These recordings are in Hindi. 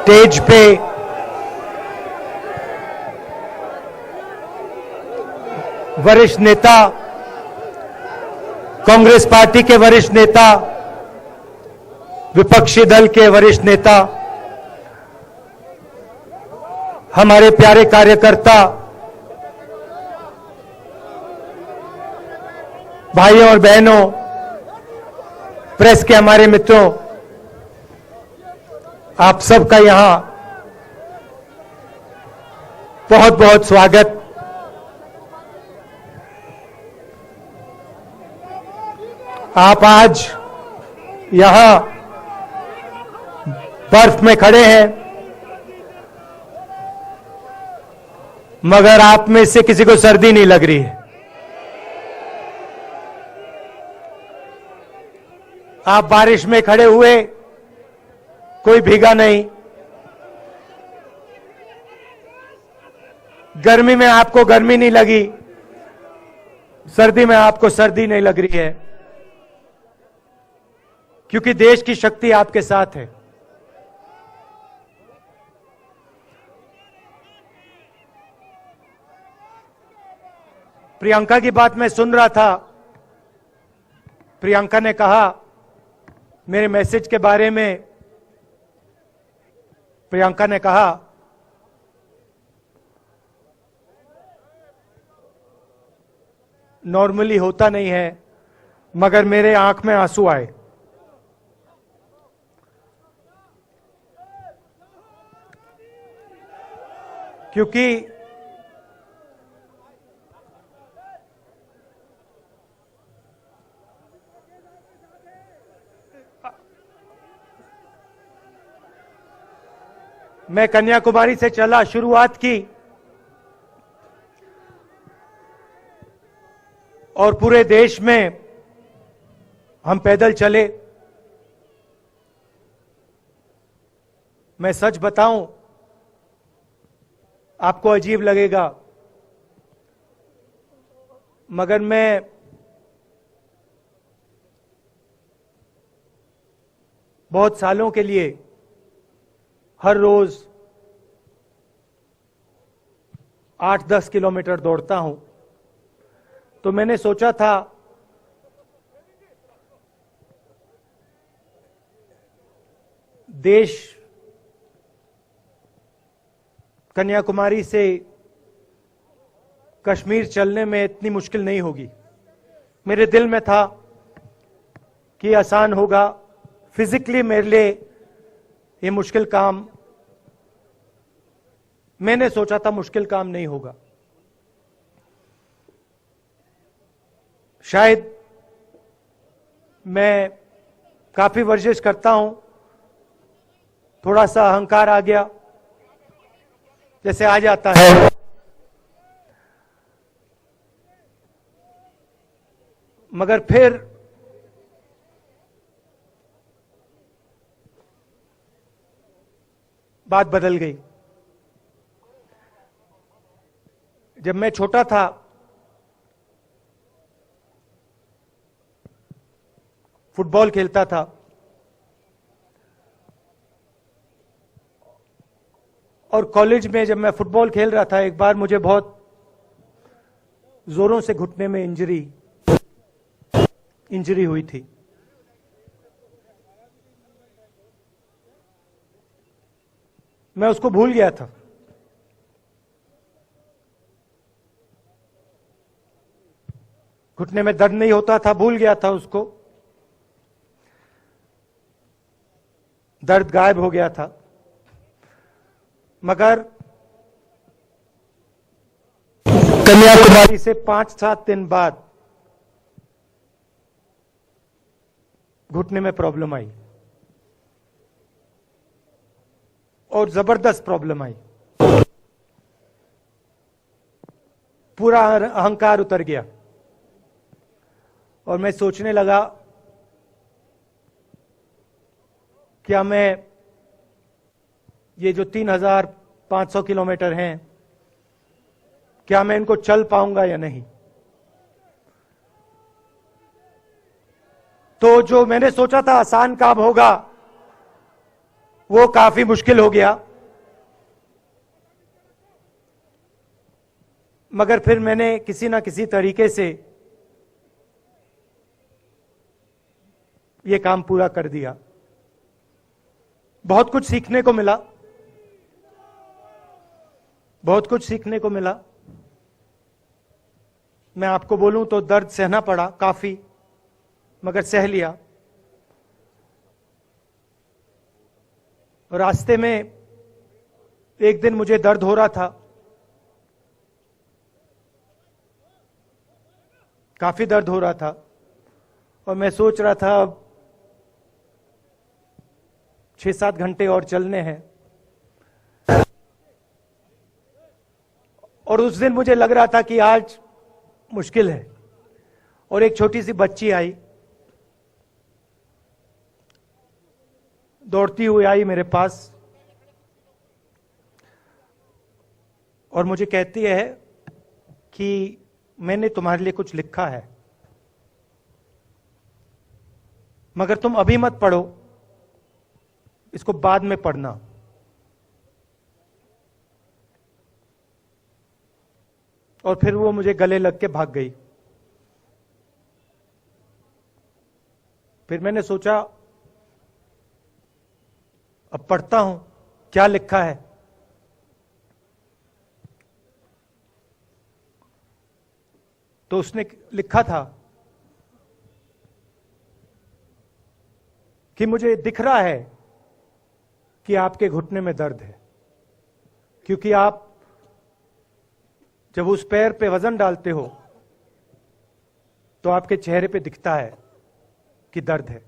स्टेज पे वरिष्ठ नेता, कांग्रेस पार्टी के वरिष्ठ नेता, विपक्षी दल के वरिष्ठ नेता, हमारे प्यारे कार्यकर्ता, भाइयों और बहनों, प्रेस के हमारे मित्रों, आप सबका यहां बहुत बहुत स्वागत। आप आज यहां बर्फ में खड़े हैं, मगर आप में से किसी को सर्दी नहीं लग रही है। आप बारिश में खड़े हुए, कोई भीगा नहीं। गर्मी में आपको गर्मी नहीं लगी, सर्दी में आपको सर्दी नहीं लग रही है, क्योंकि देश की शक्ति आपके साथ है। प्रियंका की बात मैं सुन रहा था। प्रियंका ने कहा मेरे मैसेज के बारे में, प्रियंका ने कहा नॉर्मली होता नहीं है, मगर मेरे आंख में आंसू आए। क्योंकि मैं कन्याकुमारी से चला, शुरुआत की और पूरे देश में हम पैदल चले। मैं सच बताऊं, आपको अजीब लगेगा, मगर मैं बहुत सालों के लिए हर रोज 8-10 किलोमीटर दौड़ता हूं। तो मैंने सोचा था देश कन्याकुमारी से कश्मीर चलने में इतनी मुश्किल नहीं होगी। मेरे दिल में था कि आसान होगा, फिजिकली मेरे लिए ये मुश्किल काम, मैंने सोचा था मुश्किल काम नहीं होगा। शायद मैं काफी वर्जिश करता हूं, थोड़ा सा अहंकार आ गया, जैसे आ जाता है। मगर फिर बात बदल गई। जब मैं छोटा था, फुटबॉल खेलता था, और कॉलेज में जब मैं फुटबॉल खेल रहा था, एक बार मुझे बहुत जोरों से घुटने में इंजरी हुई थी। मैं उसको भूल गया था। घुटने में दर्द नहीं होता था, भूल गया था उसको, दर्द गायब हो गया था। मगर कन्याकुमारी से 5-7 दिन बाद घुटने में प्रॉब्लम आई, और जबरदस्त प्रॉब्लम आई। पूरा अहंकार उतर गया, और मैं सोचने लगा क्या मैं ये जो 3,500 किलोमीटर हैं, क्या मैं इनको चल पाऊंगा या नहीं। तो जो मैंने सोचा था आसान काम होगा, वो काफी मुश्किल हो गया। मगर फिर मैंने किसी ना किसी तरीके से ये काम पूरा कर दिया। बहुत कुछ सीखने को मिला, बहुत कुछ सीखने को मिला। मैं आपको बोलूं तो दर्द सहना पड़ा काफी, मगर सह लिया। रास्ते में एक दिन मुझे दर्द हो रहा था, काफी दर्द हो रहा था, और मैं सोच रहा था अब 6-7 घंटे और चलने हैं। और उस दिन मुझे लग रहा था कि आज मुश्किल है। और एक छोटी सी बच्ची आई, दौड़ती हुई आई मेरे पास, और मुझे कहती है कि मैंने तुम्हारे लिए कुछ लिखा है, मगर तुम अभी मत पढ़ो, इसको बाद में पढ़ना। और फिर वो मुझे गले लग के भाग गई। फिर मैंने सोचा अब पढ़ता हूं क्या लिखा है। तो उसने लिखा था कि मुझे दिख रहा है कि आपके घुटने में दर्द है, क्योंकि आप जब उस पैर पे वजन डालते हो तो आपके चेहरे पे दिखता है कि दर्द है।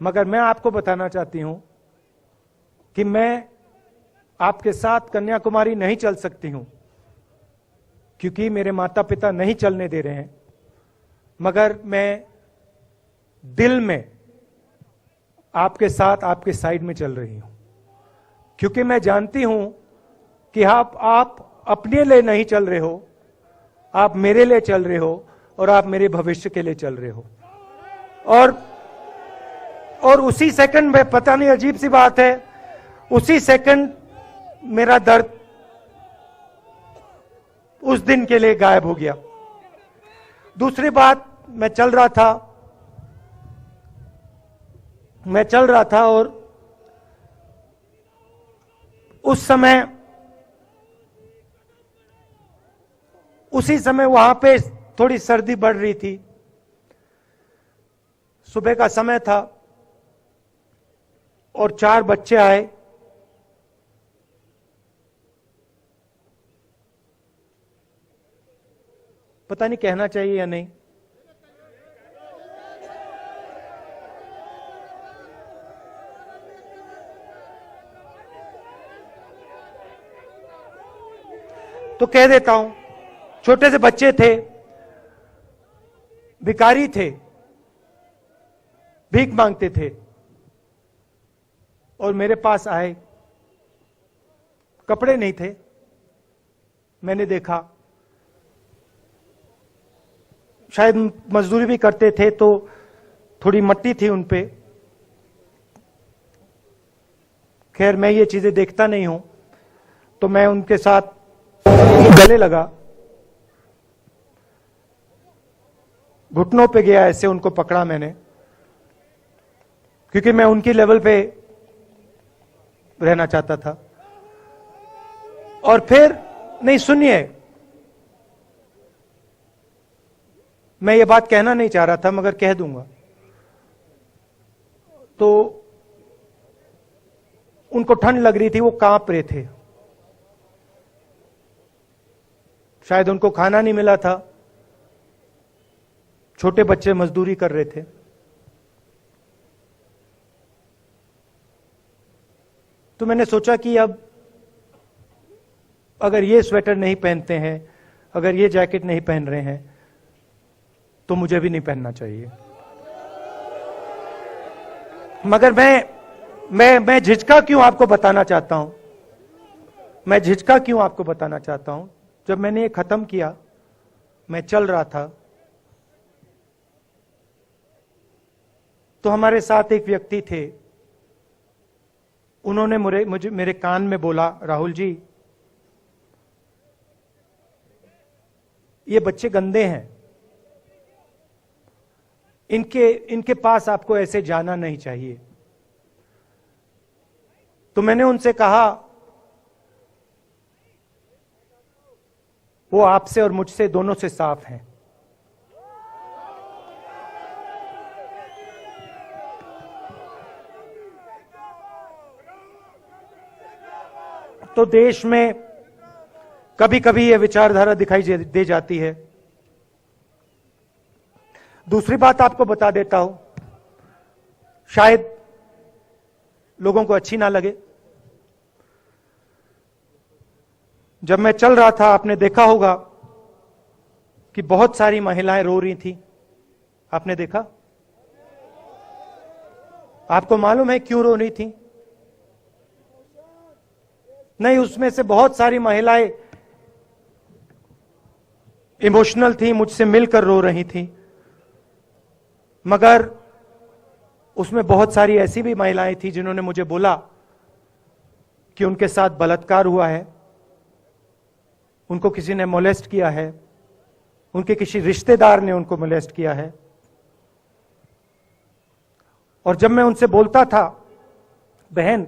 मगर मैं आपको बताना चाहती हूं कि मैं आपके साथ कन्याकुमारी नहीं चल सकती हूं, क्योंकि मेरे माता पिता नहीं चलने दे रहे हैं। मगर मैं दिल में आपके साथ, आपके साइड में चल रही हूं, क्योंकि मैं जानती हूं कि आप अपने लिए नहीं चल रहे हो, आप मेरे लिए चल रहे हो, और आप मेरे भविष्य के लिए चल रहे हो। और उसी सेकंड में, पता नहीं अजीब सी बात है, उसी सेकंड मेरा दर्द उस दिन के लिए गायब हो गया। दूसरी बात, मैं चल रहा था और उसी समय वहां पे थोड़ी सर्दी बढ़ रही थी। सुबह का समय था और 4 बच्चे आए। पता नहीं कहना चाहिए या नहीं। तो कह देता हूं, छोटे से बच्चे थे, भिखारी थे, भीख मांगते थे, और मेरे पास आए। कपड़े नहीं थे, मैंने देखा, शायद मजदूरी भी करते थे तो थोड़ी मट्टी थी उन पे। खैर, मैं ये चीजें देखता नहीं हूं, तो मैं उनके साथ गले लगा, घुटनों पे गया, ऐसे उनको पकड़ा मैंने, क्योंकि मैं उनकी लेवल पे रहना चाहता था। और फिर, नहीं सुनिए, मैं ये बात कहना नहीं चाह रहा था, मगर कह दूंगा। तो उनको ठंड लग रही थी, वो कांप रहे थे, शायद उनको खाना नहीं मिला था, छोटे बच्चे मजदूरी कर रहे थे। तो मैंने सोचा कि अब अगर ये स्वेटर नहीं पहनते हैं, अगर ये जैकेट नहीं पहन रहे हैं, तो मुझे भी नहीं पहनना चाहिए। मगर मैं झिझका क्यों आपको बताना चाहता हूं, मैं झिझका क्यों आपको बताना चाहता हूं। जब मैंने ये खत्म किया, मैं चल रहा था, तो हमारे साथ एक व्यक्ति थे, उन्होंने मुझे मेरे कान में बोला, राहुल जी ये बच्चे गंदे हैं, इनके पास आपको ऐसे जाना नहीं चाहिए। तो मैंने उनसे कहा, वो आपसे और मुझसे दोनों से साफ हैं। तो देश में कभी कभी यह विचारधारा दिखाई दे जाती है। दूसरी बात आपको बता देता हूं, शायद लोगों को अच्छी ना लगे। जब मैं चल रहा था, आपने देखा होगा कि बहुत सारी महिलाएं रो रही थी। आपने देखा? आपको मालूम है क्यों रो रही थी? नहीं, उसमें से बहुत सारी महिलाएं इमोशनल थी, मुझसे मिलकर रो रही थी। मगर उसमें बहुत सारी ऐसी भी महिलाएं थी जिन्होंने मुझे बोला कि उनके साथ बलात्कार हुआ है, उनको किसी ने मोलेस्ट किया है, उनके किसी रिश्तेदार ने उनको मोलेस्ट किया है। और जब मैं उनसे बोलता था, बहन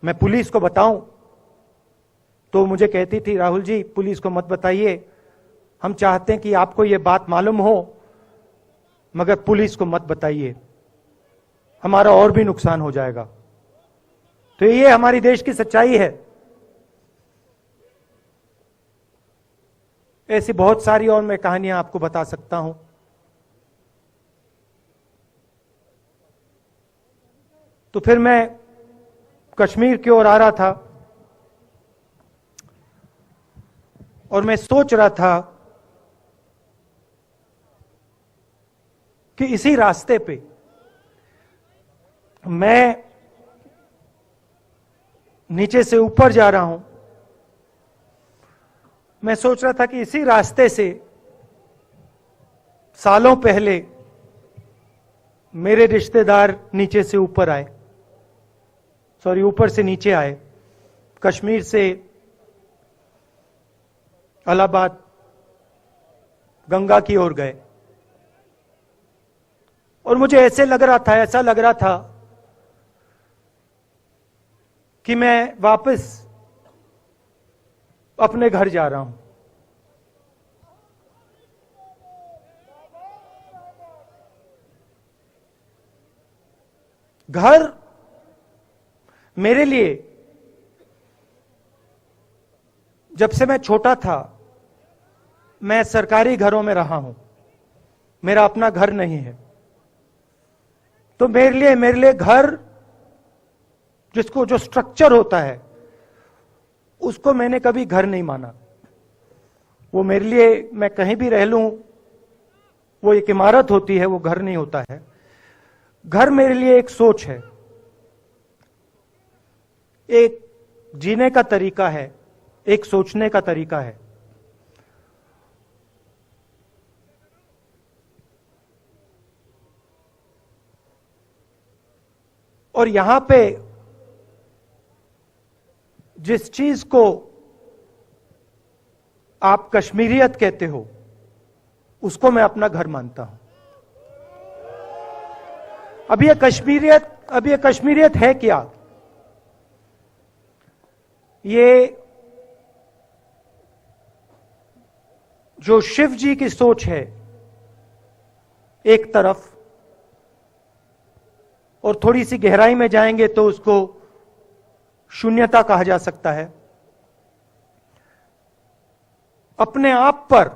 मैं पुलिस को बताऊं, तो मुझे कहती थी, राहुल जी पुलिस को मत बताइए, हम चाहते हैं कि आपको यह बात मालूम हो, मगर पुलिस को मत बताइए, हमारा और भी नुकसान हो जाएगा। तो ये हमारी देश की सच्चाई है। ऐसी बहुत सारी और मैं कहानियां आपको बता सकता हूं। तो फिर मैं कश्मीर की ओर आ रहा था और मैं सोच रहा था कि इसी रास्ते पे मैं नीचे से ऊपर जा रहा हूं। मैं सोच रहा था कि इसी रास्ते से सालों पहले मेरे रिश्तेदार नीचे से ऊपर आए, सॉरी ऊपर से नीचे आए, कश्मीर से इलाहाबाद गंगा की ओर गए। और मुझे ऐसा लग रहा था कि मैं वापस अपने घर जा रहा हूं। घर मेरे लिए, जब से मैं छोटा था, मैं सरकारी घरों में रहा हूं, मेरा अपना घर नहीं है। तो मेरे लिए घर, जो स्ट्रक्चर होता है, उसको मैंने कभी घर नहीं माना। वो मेरे लिए, मैं कहीं भी रह लूं, वो एक इमारत होती है, वो घर नहीं होता है। घर मेरे लिए एक सोच है, एक जीने का तरीका है, एक सोचने का तरीका है। और यहां पे जिस चीज को आप कश्मीरियत कहते हो, उसको मैं अपना घर मानता हूं। अब ये कश्मीरियत है क्या? ये जो शिव जी की सोच है एक तरफ, और थोड़ी सी गहराई में जाएंगे तो उसको शून्यता कहा जा सकता है। अपने आप पर,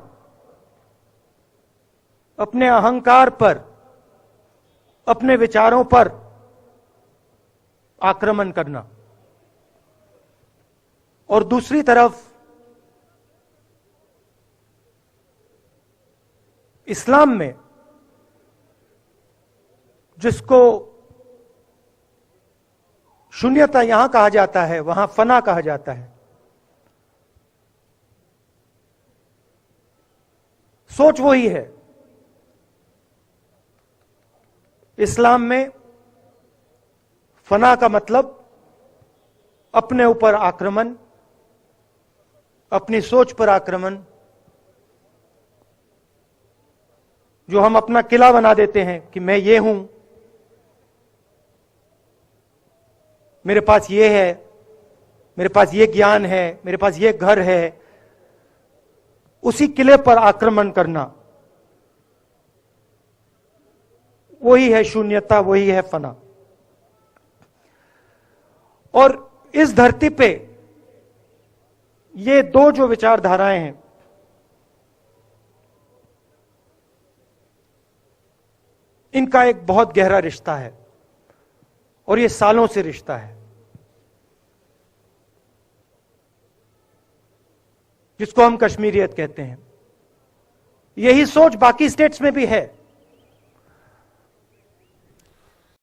अपने अहंकार पर, अपने विचारों पर आक्रमण करना। और दूसरी तरफ इस्लाम में, जिसको शून्यता यहां कहा जाता है, वहां फना कहा जाता है। सोच वही है। इस्लाम में फना का मतलब अपने ऊपर आक्रमण, अपनी सोच पर आक्रमण, जो हम अपना किला बना देते हैं कि मैं ये हूं, मेरे पास ये है, मेरे पास ये ज्ञान है, मेरे पास ये घर है, उसी किले पर आक्रमण करना, वही है शून्यता, वही है फना। और इस धरती पे ये दो जो विचारधाराएं हैं, इनका एक बहुत गहरा रिश्ता है और ये सालों से रिश्ता है, जिसको हम कश्मीरियत कहते हैं। यही सोच बाकी स्टेट्स में भी है।